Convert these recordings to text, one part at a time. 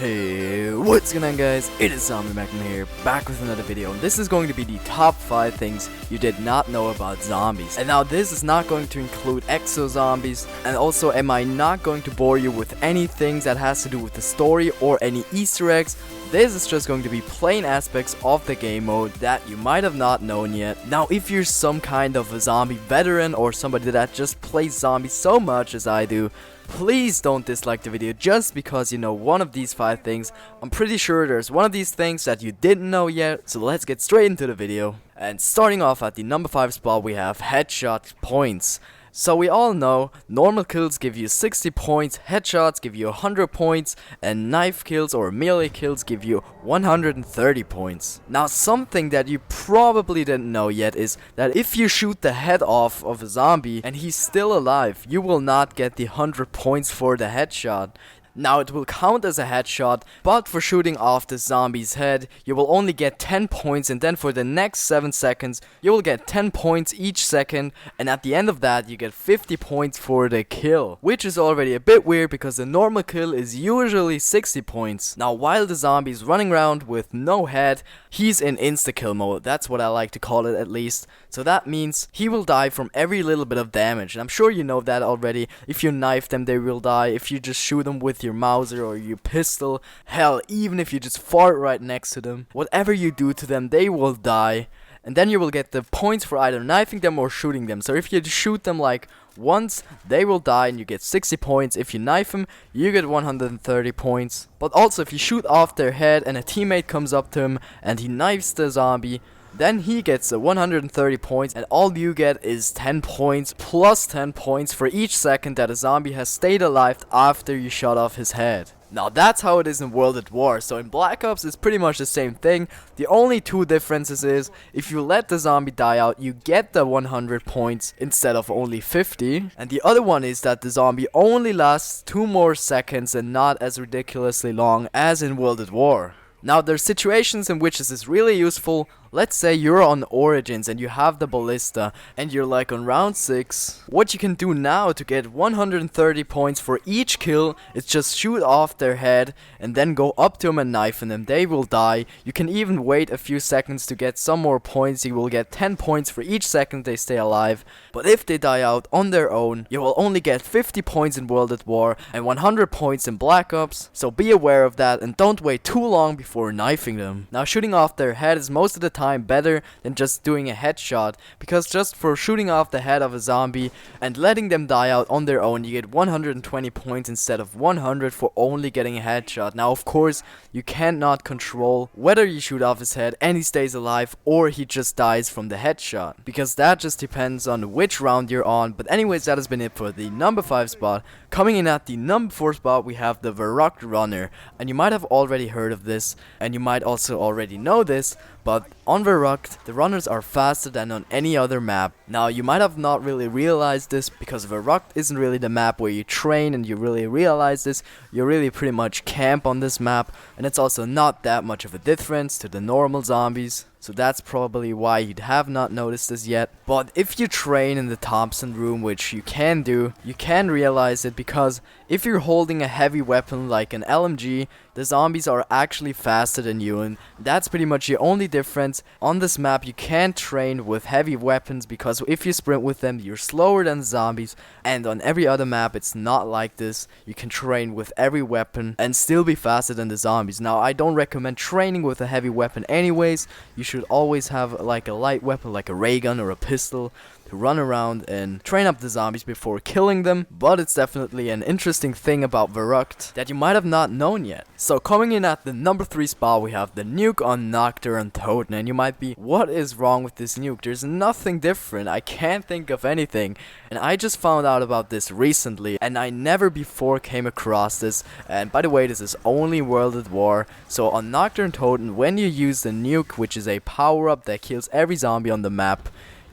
Hey, what's going on guys? It is Zombie Magnum here, back with another video, and this is going to be the top 5 things you did not know about zombies. And now this is not going to include exo zombies, and also am I not going to bore you with any things that has to do with the story or any Easter eggs. This is just going to be plain aspects of the game mode that you might have not known yet. Now if you're some kind of a zombie veteran or somebody that just plays zombies so much as I do, please don't dislike the video just because you know one of these 5 things. I'm pretty sure there's one of these things that you didn't know yet, so let's get straight into the video. And starting off at the number 5 spot, we have headshot points. So we all know normal kills give you 60 points, headshots give you 100 points, and knife kills or melee kills give you 130 points. Now something that you probably didn't know yet is that if you shoot the head off of a zombie and he's still alive, you will not get the 100 points for the headshot. Now it will count as a headshot, but for shooting off the zombie's head, you will only get 10 points, and then for the next 7 seconds, you will get 10 points each second, and at the end of that, you get 50 points for the kill. Which is already a bit weird because the normal kill is usually 60 points. Now while the zombie is running around with no head, he's in insta-kill mode, that's what I like to call it at least. So that means he will die from every little bit of damage, and I'm sure you know that already. If you knife them, they will die. If you just shoot them with your Mauser or your pistol, hell, even if you just fart right next to them, whatever you do to them, they will die. And then you will get the points for either knifing them or shooting them. So if you shoot them like once, they will die and you get 60 points. If you knife them, you get 130 points. But also if you shoot off their head and a teammate comes up to him and he knifes the zombie, then he gets 130 points, and all you get is 10 points plus 10 points for each second that a zombie has stayed alive after you shot off his head. Now that's how it is in World at War. So in Black Ops it's pretty much the same thing. The only 2 differences is if you let the zombie die out, you get the 100 points instead of only 50. And the other one is that the zombie only lasts 2 more seconds and not as ridiculously long as in World at War. Now there's situations in which this is really useful. Let's say you're on Origins and you have the ballista and you're like on round 6. What you can do now to get 130 points for each kill is just shoot off their head and then go up to them and knife them. They will die. You can even wait a few seconds to get some more points. You will get 10 points for each second they stay alive. But if they die out on their own, you will only get 50 points in World at War and 100 points in Black Ops. So be aware of that and don't wait too long before knifing them. Now shooting off their head is most of the time better than just doing a headshot, because just for shooting off the head of a zombie and letting them die out on their own, you get 120 points instead of 100 for only getting a headshot. Now of course you cannot control whether you shoot off his head and he stays alive or he just dies from the headshot, because that just depends on which round you're on. But anyways, that has been it for the number 5 spot. Coming in at the number 4 spot, we have the Verrückt Runner, and you might have already heard of this and you might also already know this, but on Verrückt, the runners are faster than on any other map. Now you might have not really realized this because Verrückt isn't really the map where you train and you really realize this. You really pretty much camp on this map, and it's also not that much of a difference to the normal zombies. So that's probably why you'd have not noticed this yet. But if you train in the Thompson room, which you can do, you can realize it, because if you're holding a heavy weapon like an LMG, the zombies are actually faster than you, and that's pretty much the only difference. On this map you can't train with heavy weapons because if you sprint with them you're slower than the zombies, and on every other map it's not like this. You can train with every weapon and still be faster than the zombies. Now I don't recommend training with a heavy weapon anyways. You should always have like a light weapon like a ray gun or a pistol to run around and train up the zombies before killing them. But it's definitely an interesting thing about Verrückt that you might have not known yet. So coming in at the number 3 spot, we have the nuke on Nacht der Untoten, and you might be, what is wrong with this nuke? There's nothing different. I can't think of anything, and I just found out about this recently and I never before came across this. And by the way, this is only World at War. So on Nacht der Untoten, when you use the nuke, which is a power up that kills every zombie on the map,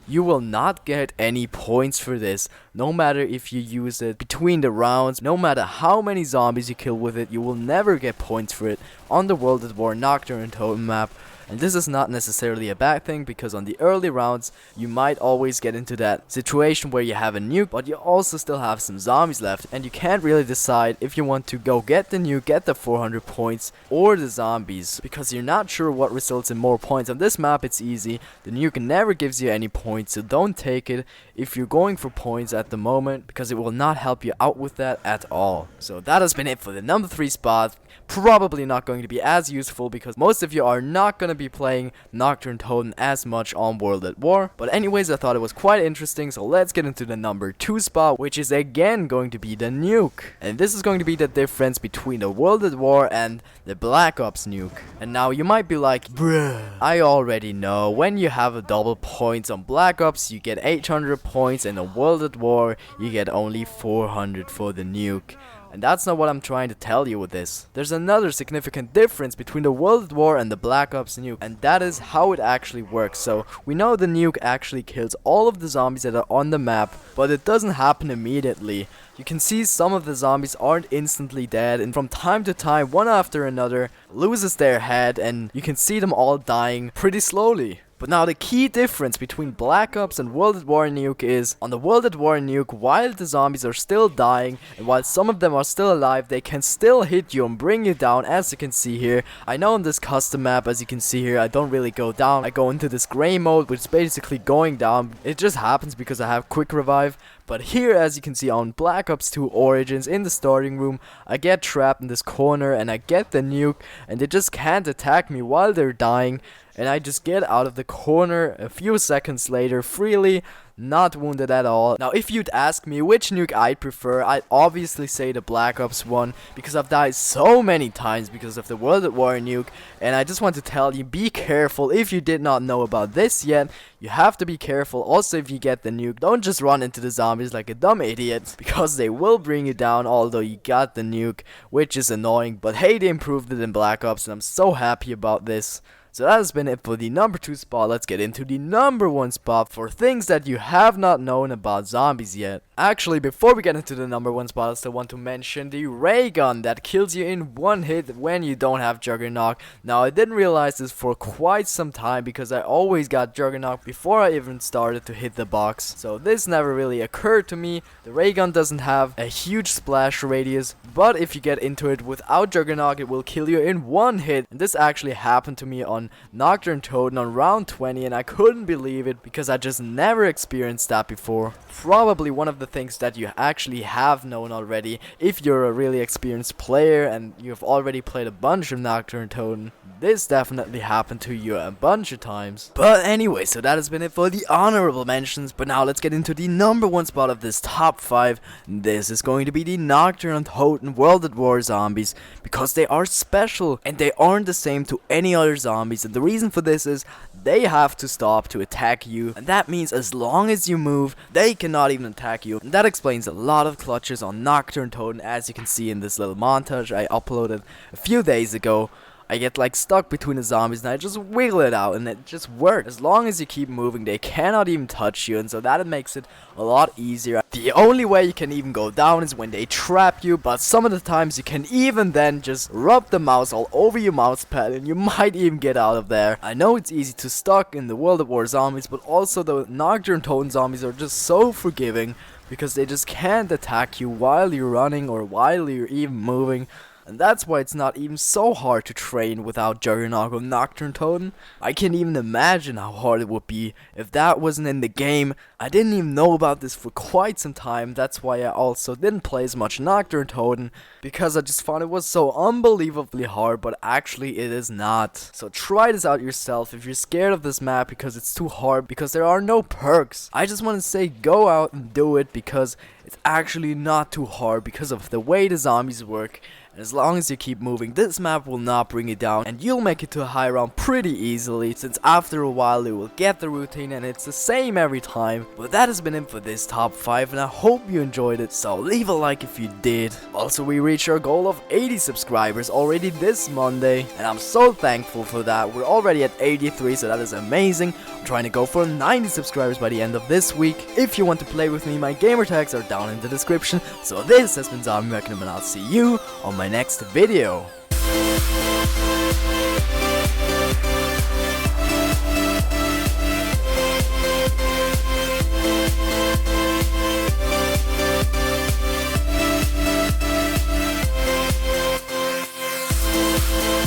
you will not get any points for this, no matter if you use it between the rounds. No matter how many zombies you kill with it, you will never get points for it on the World at War Nacht der Untoten map. And this is not necessarily a bad thing, because on the early rounds you might always get into that situation where you have a nuke, but you also still have some zombies left, and you can't really decide if you want to go get the nuke, get the 400 points, or the zombies, because you're not sure what results in more points. On this map it's easy, the nuke never gives you any points, so don't take it if you're going for points at the moment, because it will not help you out with that at all. So that has been it for the number 3 spot. Probably not going to be as useful, because most of you are not going to be playing Nocturne Totem as much on World at War. But anyways, I thought it was quite interesting, so let's get into the number 2 spot, which is again going to be the nuke. And this is going to be the difference between the World at War and the Black Ops nuke. And now you might be like, bruh, I already know, when you have a double points on Black Ops you get 800 points, and on World at War you get only 400 for the nuke. And that's not what I'm trying to tell you with this. There's another significant difference between the World at War and the Black Ops nuke, and that is how it actually works. So we know the nuke actually kills all of the zombies that are on the map, but it doesn't happen immediately. You can see some of the zombies aren't instantly dead, and from time to time, one after another loses their head, and you can see them all dying pretty slowly. But now the key difference between Black Ops and World at War nuke is, on the World at War nuke, while the zombies are still dying, and while some of them are still alive, they can still hit you and bring you down, as you can see here. I know on this custom map, as you can see here, I don't really go down. I go into this gray mode, which is basically going down. It just happens because I have quick revive. But here, as you can see on Black Ops 2 Origins, in the starting room, I get trapped in this corner and I get the nuke, and they just can't attack me while they're dying, and I just get out of the corner a few seconds later freely, not wounded at all. Now if you'd ask me which nuke I'd prefer, I'd obviously say the Black Ops one, because I've died so many times because of the World at War nuke. And I just want to tell you, be careful. If you did not know about this yet, you have to be careful. Also, if you get the nuke, don't just run into the zombies like a dumb idiot, because they will bring you down although you got the nuke, which is annoying. But hey, they improved it in Black Ops and I'm so happy about this. So that has been it for the number 2 spot. Let's get into the number 1 spot for things that you have not known about zombies yet. Actually, before we get into the number 1 spot, I still want to mention the ray gun that kills you in one hit when you don't have Juggernaut. Now, I didn't realize this for quite some time because I always got Juggernaut before I even started to hit the box. So this never really occurred to me. The ray gun doesn't have a huge splash radius, but if you get into it without Juggernaut, it will kill you in one hit. And this actually happened to me on Nocturne Totem on round 20, and I couldn't believe it because I just never experienced that before. Probably one of the things that you actually have known already if you're a really experienced player and you've already played a bunch of Nocturne Totem. This definitely happened to you a bunch of times. But anyway, so that has been it for the honorable mentions. But now let's get into the number 1 spot of this top 5. This is going to be the Nocturne Totem World at War zombies, because they are special and they aren't the same to any other zombies. And the reason for this is they have to stop to attack you, and that means as long as you move, they cannot even attack you. And that explains a lot of clutches on Nocturne Totem, as you can see in this little montage I uploaded a few days ago. I get like stuck between the zombies and I just wiggle it out and it just works. As long as you keep moving, they cannot even touch you, and so that makes it a lot easier. The only way you can even go down is when they trap you, but some of the times you can even then just rub the mouse all over your mouse pad and you might even get out of there. I know it's easy to stuck in the World at War zombies, but also the Nocturne Totem zombies are just so forgiving because they just can't attack you while you're running or while you're even moving. And that's why it's not even so hard to train without Juggernaut or Nocturne Totem. I can't even imagine how hard it would be if that wasn't in the game. I didn't even know about this for quite some time. That's why I also didn't play as much Nocturne Totem, because I just found it was so unbelievably hard, but actually it is not. So try this out yourself if you're scared of this map because it's too hard, because there are no perks. I just want to say go out and do it, because it's actually not too hard because of the way the zombies work. And as long as you keep moving, this map will not bring you down, and you'll make it to a high round pretty easily, since after a while you will get the routine and it's the same every time. But that has been it for this top 5, and I hope you enjoyed it, so leave a like if you did. Also, we reached our goal of 80 subscribers already this Monday, and I'm so thankful for that. We're already at 83, so that is amazing. I'm trying to go for 90 subscribers by the end of this week. If you want to play with me, my gamer tags are down in the description. So this has been Zombie Magnum, and I'll see you on my next video.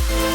bye.